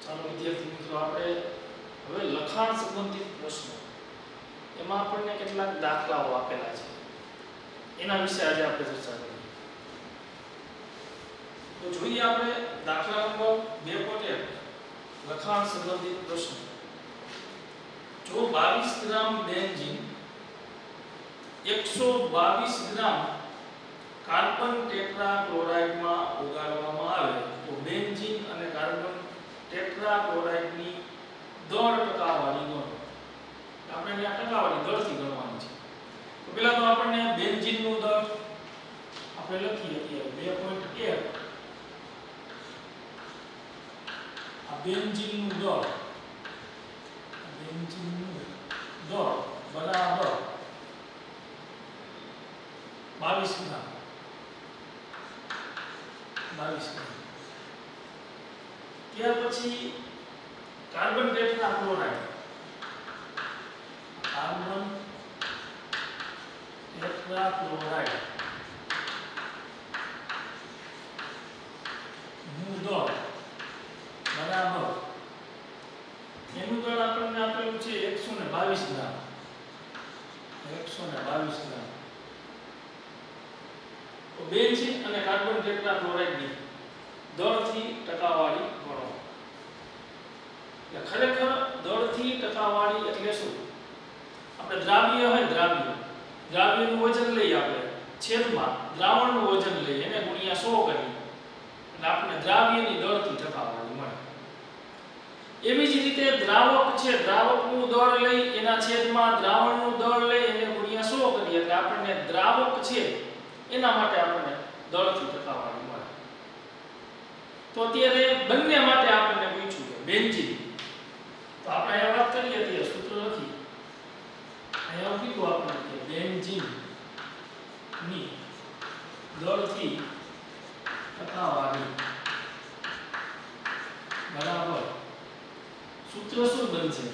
ચાલો વિદ્યાર્થી મિત્રો આપણે હવે લખાણ સંબંધિત પ્રશ્નો એમાં આપણને કેટલાક દાખલાઓ આપેલા છે એના વિશે આજે આપણે ચર્ચા કરીએ. તો જોઈએ આપણે દાખલા નંબર 2.1 લખાણ સંબંધિત પ્રશ્નો. જો 22 ગ્રામ બેન્ઝીન 122 ગ્રામ કાર્બન ટેટ્રાક્લોરાઇડમાં ઓગાળવામાં આવે તો બેન્ઝીન અને કાર્બન ટેટ્રાક્લોરાઇડની દળ ટકાવારી ગણો. આપણે આ ટકાવારી દળથી ગણવાની છે. તો પહેલા તો આપણને બેન્ઝીનનું દળ આપણે લખીએ અત્યારે 2.1 આ બેન્ઝીનનું દળ બરાબર 22 ગ્રામ 22 ગ્રામ. ત્યાર પછી કાર્બન ટેટ્રાક્લોરાઇડ નું દળ બરાબર એનું દળ આપણને આપેલું છે 122 ગ્રામ 122 ગ્રામ. તો બેન્ઝીન અને કાર્બન ટેટ્રાક્લોરાઇડની દળથી ટકાવારી ગણો. ખરેખર દળથી ટકાવારી એટલે શું? આપણે દ્રાવ્ય હોય દ્રાવ્યનું વજન લઈએ આપણે છેદમાં દ્રાવણનું વજન લઈએ એને ગુણ્યા 100 કરીએ એટલે આપણને દ્રાવ્યની દળથી ટકાવારી મળે. એવી જ રીતે દ્રાવક છે દ્રાવકનું દળ લઈ એના છેદમાં દ્રાવણનું દળ લઈ એને ગુણ્યા 100 કરીએ એટલે આપણને દ્રાવક છે એના માટે આપણને દળથી ટકાવારી મળે. તો અત્યારે બંને માટે આપણને પૂછ્યું છે બેન્ઝીન. તો આપણે અહીંયા વાત કરીએ ત્યારે સૂત્ર લખી અહીંયા કીધું આપણે કે બેન્ઝીન ની દળથી ટકાવારી બરાબર સૂત્ર શું બનશે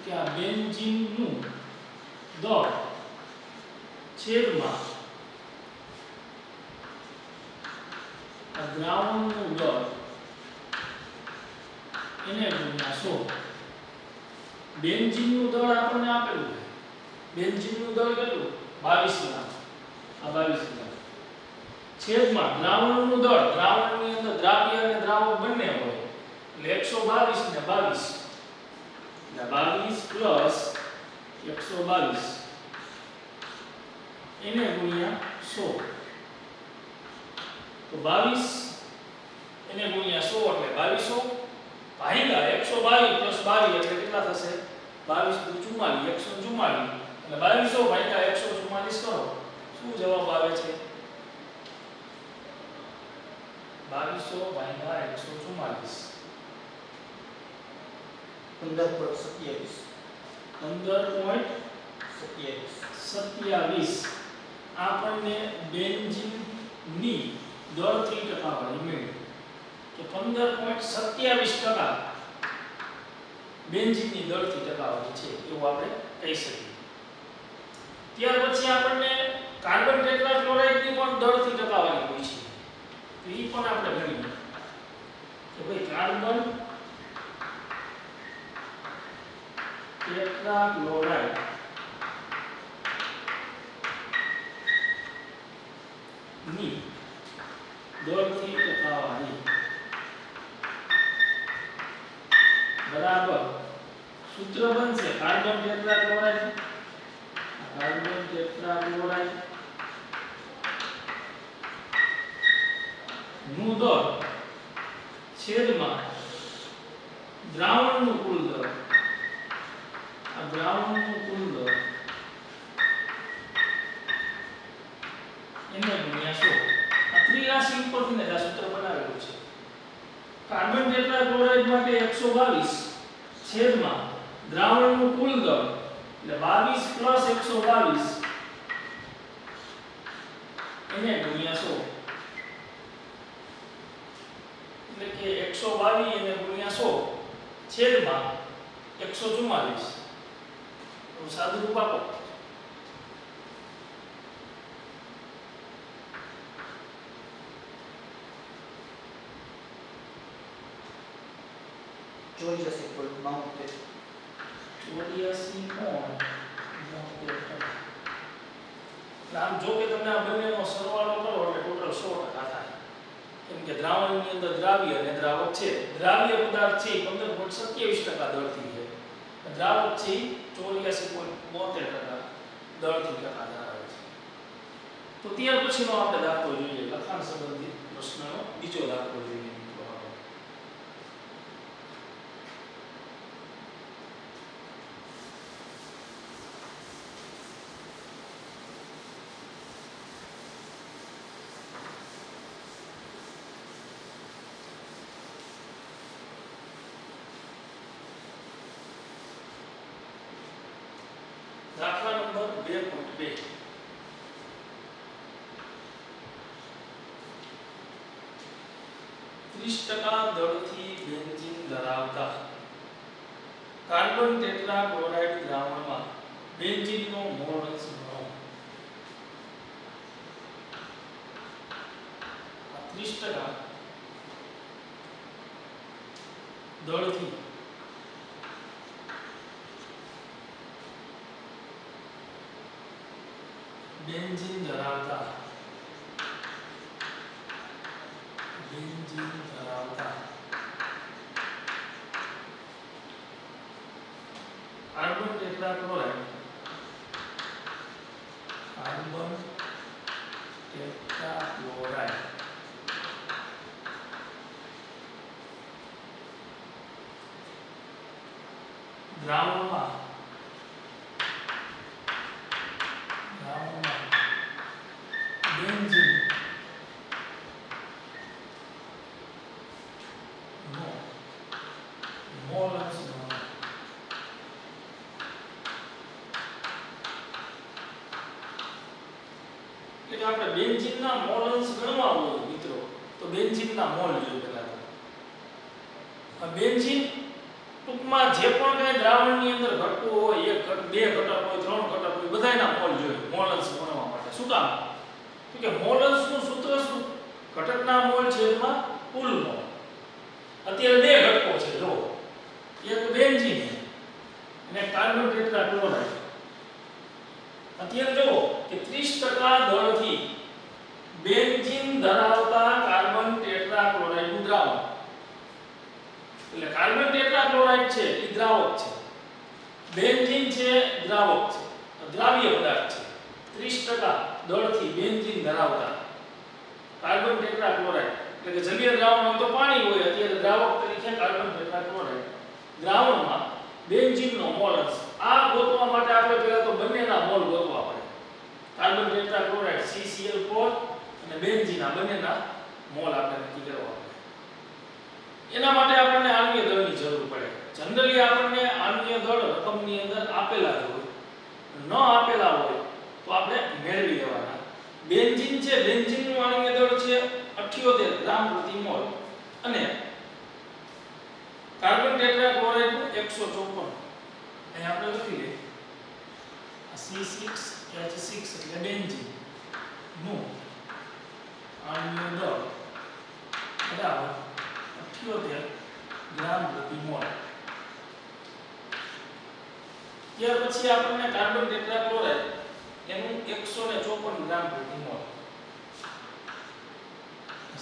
કે આ બેન્ઝીનનું દળ છેદમાં આ દ્રાવણનું દળ એને ગુણ્યા 100. બેન્ઝીનનું દળ આપણને આપેલું છે. બેન્ઝીનનું દળ કેટલું 22 ગ્રામ આ 22 ગ્રામ છેદમાં દ્રાવણનું દળ દ્રાવણની અંદર દ્રાવ્ય અને દ્રાવક બંને હોય એટલે 122 ને 22 એટલે 22 122 એને ગુણ્યા 100. તો 22 એને ગુણ્યા 100 એટલે 2200 ભાગ્યા 122 + 22 એટલે કેટલા થશે 22 × 44 144 એટલે 2200 ભાગ્યા 144 કરો શું જવાબ આવે છે 2200 ભાગ્યા 144 15.27 આપણને બેન્ઝીનની દળથી ટકાવારી મળી. તો 15.27% બેન્ઝીનની દળથી ટકાવારી છે એવું આપણે કહી શકીએ. ત્યાર પછી આપણને કાર્બન ટેટ્રાક્લોરાઇડની પણ દળથી ટકાવારી હોય છે. તો એ પણ આપણે ગણીએ કે ભાઈ કાર્બન ટેટ્રાક્લોરાઇડ ની દળથી ટકાવારી બરાબર સૂત્ર બનશે કાર્બન ટેટ્રાક્લોરાઇડ નું દળ છેદમાં દ્રાવણનું કુલ દળ આ દ્રાવણનું કુલ દળ એને ગુણ્યા 100. આ ત્રિરાશિ ઉપરથી આ સૂત્ર બનાવેલું છે. કાર્બન ટેટ્રાક્લોરાઇડ માટે 122 છેદમાં દ્રાવણનું કુલ દળ એટલે 22 + 122 એને ગુણ્યા 100 એટલે કે 122 એને ગુણ્યા 100 છેદમાં 144 તો સાદું રૂપ આપો 84 કુલ 72. 84 કોણ 72. આમ જો કે તમને આ બંનેનો સરવાળો કરો એટલે ટોટલ 100% થાય. કેમ કે દ્રાવણની અંદર દ્રાવ્ય અને દ્રાવક છે. દ્રાવ્ય પદાર્થ છે 15.27% દળથી છે. દ્રાવક છે 84.72% દળથી ટકા ધરાવે છે. તો ત્યાર પછીનો આપણે દાખલો જોઈએ. લખાણ સંબંધિત પ્રશ્નનો બીજો દાખલો જોઈએ. દાખલા નંબર 2.2. દળથી બેન્ઝીન ધરાવતા કાર્બન ટેટ્રાક્લોરાઇડ દ્રાવણમાં બેન્ઝીનનો મોલ અંશ ગણો. 30% દળથી બેન્ઝીન ધરાવતા કાર્બન ટેટ્રાક્લોરાઇડ દ્રાવણમાં બેન્ઝીન નો મોલ અંશ ગણો. એટલે આપણે બેન્ઝીનના મોલ અંશ ગણવા હોય મિત્રો તો બેન્ઝીનના મોલ જોઈએ પહેલા તો. આ બેન્ઝીન ટૂંકમાં જે પણ કઈ દ્રાવણની અંદર ઘટકો હોય, એક ઘટક, બે ઘટક હોય, ત્રણ ઘટક હોય, બધાયના મોલ જોઈએ મોલ અંશ ગણવા માટે. શું કામ? તો કે મોલ અંશનું સૂત્ર શું? ઘટકના મોલ છેદમાં કુલ મોલ. અત્યારે બે ઘટકો છે જો, એક બેન્ઝીન અને કાર્બન ટેટ્રાક્લોરાઇડ. અત્યારે જો કે 30% દળથી બેન્ઝીન ધરાવતા કાર્બન ટેટ્રાક્લોરાઇડનું દ્રાવણ. એટલે કાર્બન ટેટ્રાક્લોરાઇડ છે એ દ્રાવક છે, બેન્ઝીન છે દ્રાવક છે, દ્રાવ્ય પદાર્થ છે. 30% દળથી બેન્ઝીન ધરાવતા કાર્બન ટેટ્રાક્લોરાઇડ એટલે કે જલીય દ્રાવણ હોય તો પાણી હોય, અત્યારે દ્રાવક તરીકે કાર્બન ટેટ્રાક્લોરાઇડ દ્રાવણમાં બેન્ઝીનનો મોલ અંશ. આ ગોતવા માટે આપણે પહેલા તો બંનેના મોલ ગોતવા પડે. કાર્બન ટેટ્રાક્લોરાઇડ CCl4 અને બેન્ઝીન આ બંનેના મોલ આપણે નક્કી કરવા પડે. એના માટે આપણને આણ્વીય દળની જરૂર પડે. જનરલી આપણને આણ્વીય દળ રકમની અંદર આપેલા જ હોય, ન આપેલા હોય તો આપણે મેળવી લેવાના. બેન્ઝીન છે, બેન્ઝીનનું આણ્વીય દળ છે 78 ગ્રામ પ્રતિ મોલ અને કાર્બન ટેટ્રાક્લોરાઇડનું 154. અહીં આપણે લખી લઈએ C6H6 એટલે બેન્ઝીન નું આણ્વીય દળ બરાબર 78 ગ્રામ પ્રતિ મોલ. ત્યાર પછી આપણને કાર્બન ટેટ્રાક્લોરાઇડ એનું 154 ગ્રામ પ્રતિ મોલ.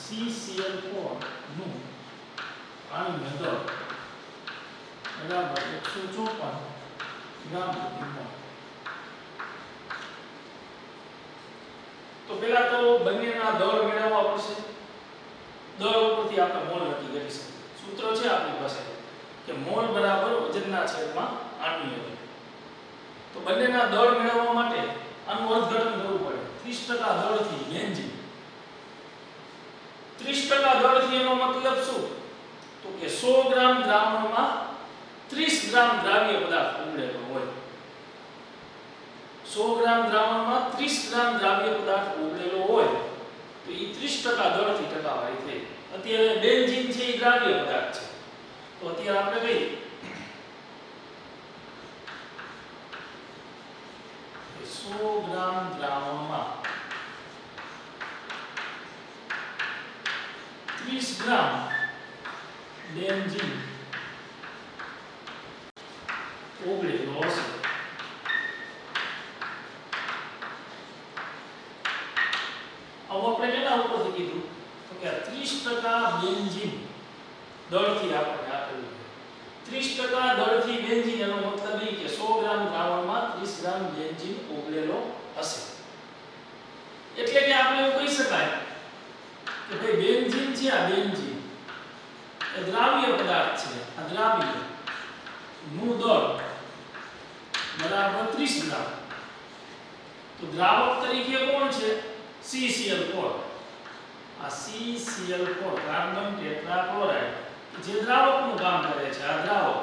CCl4 નું આણ્વીય દળ બરાબર 154 ગ્રામ પ્રતિ મોલ. તો પહેલા તો બંનેના દળ મેળવવા પડશે. દળ ઉપરથી આપણે મોલ નક્કી કરી શકીએ. સૂત્ર છે આપણી પાસે કે મોલ બરાબર વજનના છેદમાં આણ્વીય દળ. તો બંનેના દળ મેળવવા માટે આનું અર્થઘટન કરવું પડે. 30% દળથી બેન્ઝીન, 30% દળથી એનો મતલબ શું? તો કે 100 ગ્રામ દ્રાવણમાં 30 ગ્રામ દ્રાવ્ય પદાર્થ ઉમેરેલો હોય. 100 ગ્રામ દ્રાવણમાં 30 ગ્રામ દ્રાવ્ય પદાર્થ ઉમેરેલો હોય તો એ 30% દળથી ટકાવારી થઈ. અત્યારે બેન્ઝીન છે એ દ્રાવ્ય પદાર્થ છે તો અત્યારે આપણે કહીએ 100 ગ્રામ દ્રાવણમાં 30 ગ્રામ બેન્ઝીન ઓગળેલો હશે. હવે આપણે કેના ઉપરથી કીધું તો કે 30% બેન્ઝીન દળથી આપણે આપેલું છે. 30% દળથી બેન્ઝીન એનો મતલબ એ કે 100 ગ્રામ દ્રાવણમાં 30 ગ્રામ બેન્ઝીન ઓગળેલો હશે. એટલે કે આપણે એવું કહી શકાય કે ભાઈ બેન્ઝીન છે, આ બેન્ઝીન એ દ્રાવ્ય પદાર્થ છે. આ દ્રાવ્ય નું દળ બરાબર 30 ગ્રામ. તો દ્રાવક તરીકે કોણ છે? CCl4. આ CCl4 કાર્બન ટેટ્રાક્લોરાઇડ જે દ્રાવકનું કામ કરે છે. આ દ્રાવક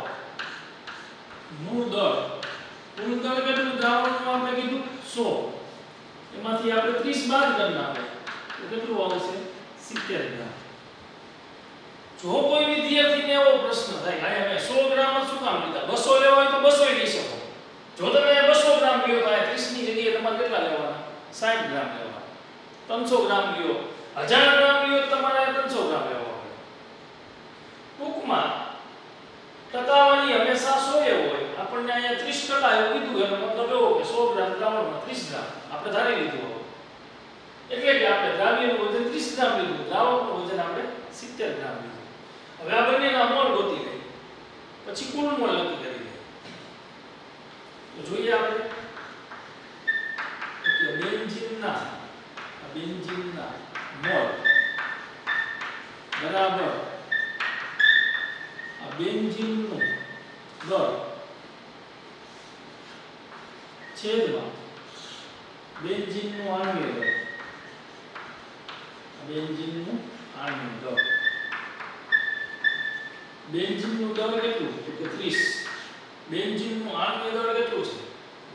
નું દળ, કુલ દળ કેટલું દ્રાવકનું આપણે કીધું 100, એમાંથી આપણે 30 બાદ કરી નાખો તો કેટલું આવશે? 70 ગ્રામ. જો કોઈ વિદ્યાર્થીને એવો પ્રશ્ન થાય કે અમે 100 ગ્રામ જ શું કામ લીધા, 200 લેવા હોય તો 200 લઈ શકો. જો તમે 200 ગ્રામ લ્યો તો આ 30 ની જગ્યાએ તમારે કેટલા લેવાના? 60 ગ્રામ લેવાના. 300 ગ્રામ લ્યો, 1000 ગ્રામ લ્યો તો તમારે 300 ગ્રામ લેવા પડે. ટૂંકમાં ટકાવારી હંમેશા 100 એ હોય. આપણને અહીંયા 30% એવું કીધું, એનો મતલબ એવો કે 100 ગ્રામ દ્રાવણમાં 30 ગ્રામ આપણે ધારી લીધું હોય. એટલે કે આપણે દ્રાવ્યનું વજન 30 ગ્રામ લીધું, દ્રાવકનું વજન આપણે 70 ગ્રામ લીધું. હવે આ બંનેના મોલ ગોતી લઈએ, પછી કુલ મોલ નક્કી કરી લઈએ. તો જોઈએ આપણે કે બેન્ઝીનના મોલ બરાબર આ બેન્ઝીનનું દળ છેદમાં બેન્ઝીનનું આણ્વિય દળ. બેન્ઝીનનું આણ્વિય દળ, બેન્ઝીનનું દળ કેટલું? તો કે 30. બેન્ઝીનનું આણ્વિય દળ કેટલું છે?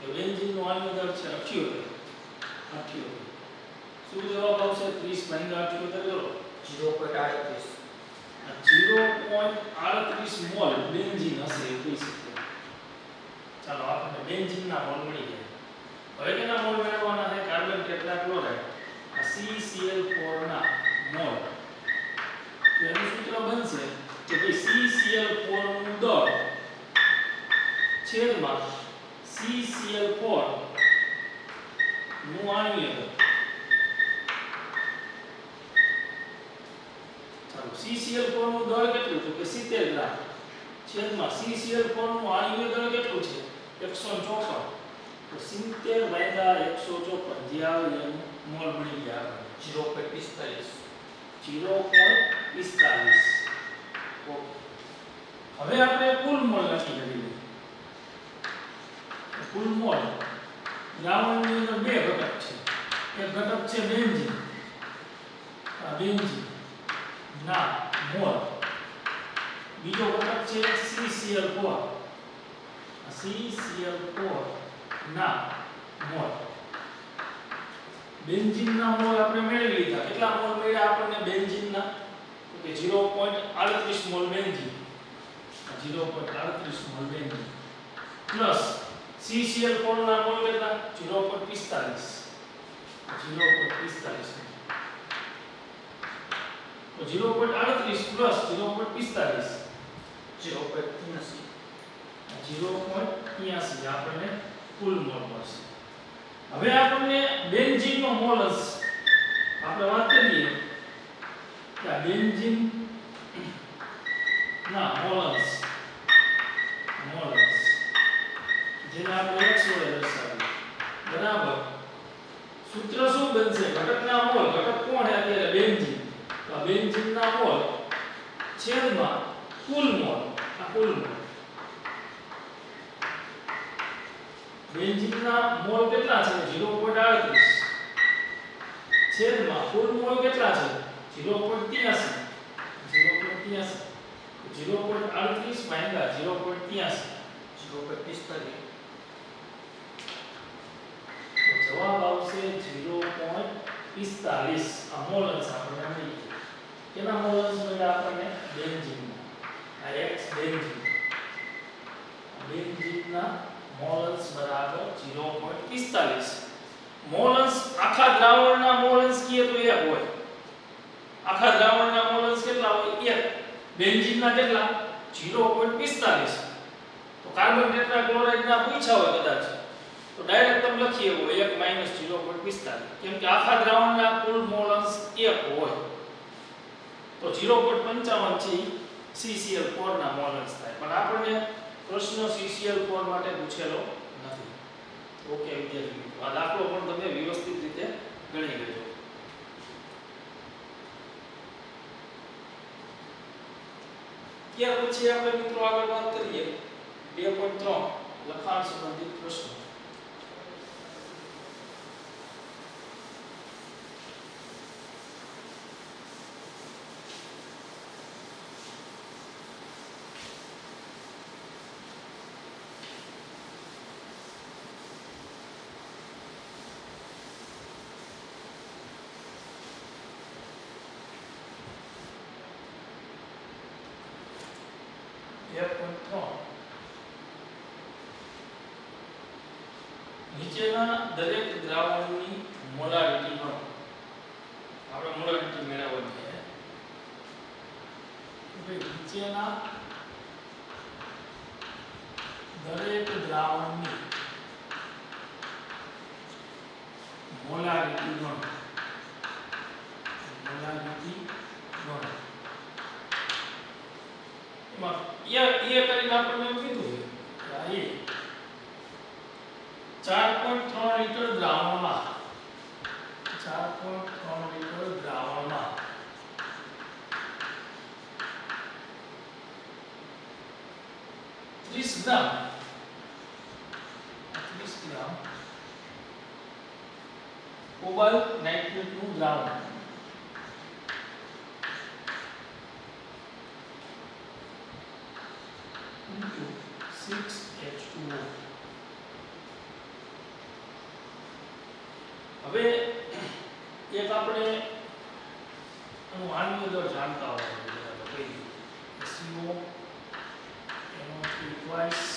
તો બેન્ઝીનનું આણ્વિય દળ છે 78. શું જવાબ આવશે? 30 − 78 કરો 0.38. 0.38 મોલ બેન્ઝીન હશે એવું કહી શકીએ. ચાલો આપણને બેન્ઝીનના મોલ મળી ગયા. હવે કેના મોલ મેળવવાના છે? કાર્બન ટેટ્રાક્લોરાઇડ આ CCl4 ના મોલ. તો એનું સૂત્ર બનશે કે ભાઈ CCl4 નું દળ છેદમાં CCl4 નું આણ્વિય દળ. ચાલો CCl4 નું દળ કેટલું? તો કે 70 ગ્રામ છેદમાં CCl4 નું આણ્વિય દળ કેટલું છે? 154. તો 70 ભાગ્યા 154 જે આવે એનું મોલ મળી ગયા. 0.45. 0.45. ઓકે. હવે આપણે કુલ મોલ નક્કી કરી લઈએ. કુલ મોલ દ્રાવણની અંદર બે ઘટક છે. એક ઘટક છે બેન્ઝીન. આ બેન્ઝીન ના મોલ. બીજો ઘટક છે CCl4. આ CCl4 ના મોલ. બેન્ઝીનના મોલ આપણે મેળવી લીધા. કેટલા મોલ મળ્યા આપણને બેન્ઝીનના? તો કે 0.38 mall benzene. 0.38 mall benzene plus CCl4 ના મોલ કેટલા? 0.45. 0.45. તો 0.38 પ્લસ 0.45 0.83. 0.83 આપણને કુલ મોલ મળશે. હવે આપણને બેન્ઝીનનો મોલ આપણે વાત કરીએ કે આ બેન્ઝીન ના મોલસ જેને આપણે x વડે દર્શાવીએ બરાબર. સૂત્ર શું બનશે? ઘટકના મોલ. ઘટક કોણ છે અત્યારે? બેન્ઝીન. તો આ બેન્ઝીનના મોલ છેદમાં કુલ મોલ. આ કુલ મોલ. બેન્ઝીનના મોલ કેટલા છે? 0.38 છેદમાં કુલ મોલ કેટલા છે? 0.83. 0.38 ભાગ્યા 0.83 0.45. તો જવાબ આવશે 0.45. આ મોલન્સ આપણને મળી ગયા. કેના મોલન્સ મળ્યા આપણને? બેન્ઝીનના. આ x બેન્ઝીન. બેન્ઝીનના મોલન્સ બરાબર 0.45. મોલન્સ આખા દ્રાવણના મોલન્સ કીએ તો 1 હોય. આખા દ્રાવણના મોલન્સ કેટલા હોય? 1. બેન્ઝીનના કેટલા? 0.45. તો તો કાર્બન ટેટ્રાક્લોરાઇડ ના પૂછ્યા હોય કદાચ તો ડાયરેક્ટ તમે લખી શકો 1 - 0.45 કેમ કે આખા દ્રાવણના કુલ મોલ અંશ 1 હોય તો 0.55 છે CCl4 ના મોલ અંશ થાય પણ આપણને પ્રશ્ન CCl4 માટે પૂછેલો નથી. ઓકે વિદ્યાર્થી મિત્રો આ દાખલો પણ તમે વ્યવસ્થિત રીતે ગણી લેજો. ત્યાર પછી આપણે મિત્રો આગળ વાત કરીએ 2.3 લખાણ સંબંધિત પ્રશ્નો. નીચેના દરેક દ્રાવણની મોલારિટી નો આપણે મોલારિટી મેળવવાની છે. નીચેના દરેક દ્રાવણની મોલારિટી નો એમાં એ કરીને આપણને એમ કીધું કે આ 4.3 લિટર દ્રાવણમાં 30 ગ્રામ કોબાલ્ટ નાઇટ્રેટ નું દ્રાવણ into 6H2O. હવે એક આપણે આનું આણ્વીય દળ જાણતા હોય તો CO NO3 twice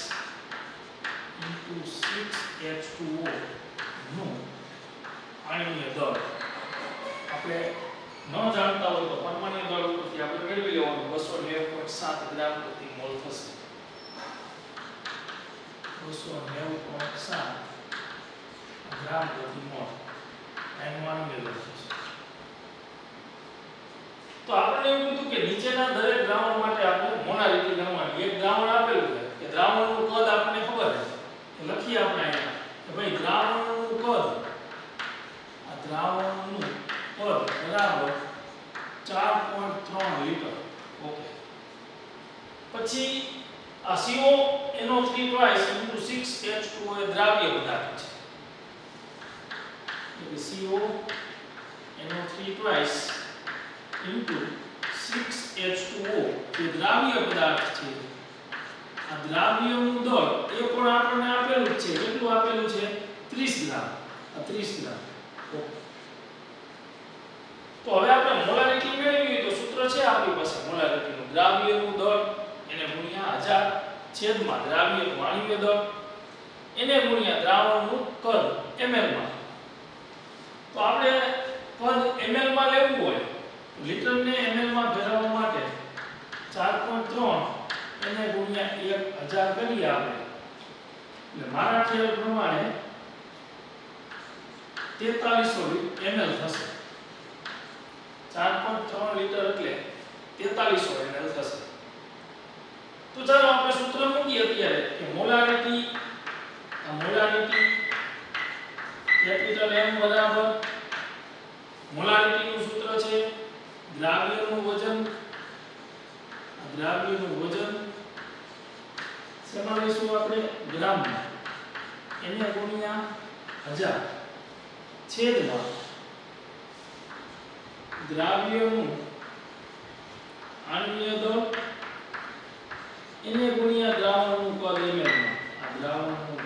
into 6H2O નું આણ્વીય દળ આપણે ન જાણતા હોય તો પરમાણ્વીય દળ ઉપરથી આપણે મેળવી લેવાનું 290.7 ગ્રામ પ્રતિ મોલ થશે. 290.7 ગ્રામ પ્રતિ મોલ એનું આણ્વીય દળ થશે. તો આપણે એવું કીધું કે નીચેના દરેક દ્રાવણ માટે આપણે મોલારિટી ગણવાની. એક દ્રાવણ આપેલું છે કે દ્રાવણનું કદ આપણને ખબર છે તો લખીએ આપણે અહીંયા કે ભાઈ દ્રાવણનું કદ આ દ્રાવણનું કદ બરાબર 4.3 લિટર. ઓકે પછી આ CO NO3 twice into 6H2O એ દ્રાવ્ય પદાર્થ છે. એટલે CO NO3 twice into 6H2O જે દ્રાવ્ય પદાર્થ છે. આ દ્રાવ્યનું દળ એ પણ આપણને આપેલું જ છે. કેટલું આપેલું છે? 30 ગ્રામ. આ 30 ગ્રામ. ઓકે તો હવે આપણે મોલારિટી મેળવી તો સૂત્ર છે આપણી પાસે મોલારિટીનું. દ્રાવ્યનું દળ એને ગુણ્યા 1000 છેદમાં દ્રાવ્યનું આણ્વીય દળ એને ગુણ્યા દ્રાવણનું કદ ml માં. તો આપણે કદ ml માં લેવું હોય લિટરને ml માં ફેરવવા માટે 4.3 એને ગુણ્યા 1000 કરીએ આપણે એટલે મારા ખ્યાલ પ્રમાણે 4300 ml થશે. 4.3 લિટર એટલે 4300 ml થશે. તો ચાલો આપણે સૂત્ર મૂકીએ અત્યારે કે મોલારિટી કેપિટલ M બરાબર મોલારિટીનું સૂત્ર છે દ્રાવ્યનું વજન શેમાં લઈશું આપણે ગ્રામમાં એને ગુણ્યા 1000 છેદમાં દ્રાવ્યનું આણ્વીય દળ એને ગુણ્યા દ્રાવણનું કદ ml માં. આ દ્રાવણનું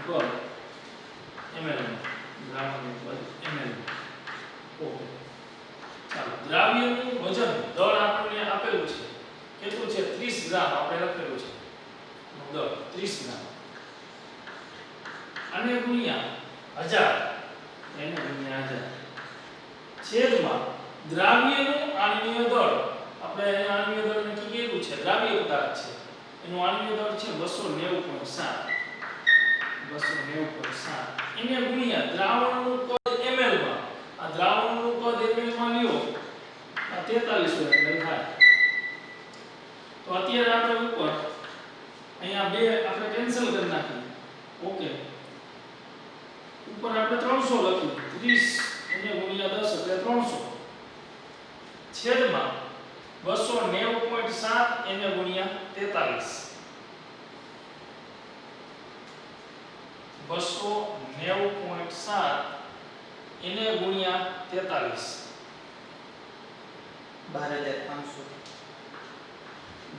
કદ ml માં. ઓકે ચાલો દ્રાવ્યનું વજન દળ આપણને આપેલું છે કેટલું છે 30 ગ્રામ આપણે લખેલું છે દળ 30 ગ્રામ અને ગુણ્યા 1000 એને ગુણ્યા 1000 છેદમાં દ્રાવ્યનું આણ્વીય દળ આપણે આણ્વીય દળ નક્કી કર્યું છે દ્રાવ્ય પદાર્થ છે એનું આણ્વીય દળ છે 290.7 290.7 એને ગુણ્યા દ્રાવણનું કદ ml માં આ દ્રાવણનું કદ ml માં લ્યો આ 43 ml થાય તો અત્યારે આપણે ઉપર અહીંયા બે આપણે કેન્સલ કરી નાખીએ ઓકે ઉપર આપણે 300 લખ્યું 30 એને ગુણ્યા 10 એટલે 300 છેદમાં 290.7 એને ગુણ્યા 43 290.7 એને ગુણ્યા 43 12,500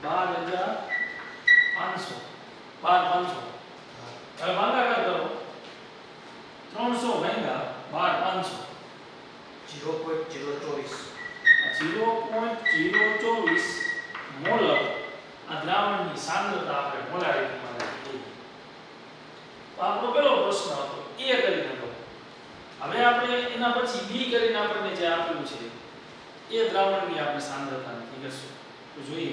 12,500 12,500 હવે ભાગાકાર કરો 300 ભાગ્યા 12,500 0.024 0.024 મોલ આ દ્રાવણની સાંદ્રતા આપણે મોલારિટીમાં લખી. તો આપણો પહેલો પ્રશ્ન હતો એ કરી નાખો. હવે આપણે એના પછી બી કરીને આપણને જે આપેલું છે એ દ્રાવણની આપણે સાંદ્રતા નક્કી કરશું. તો જોઈએ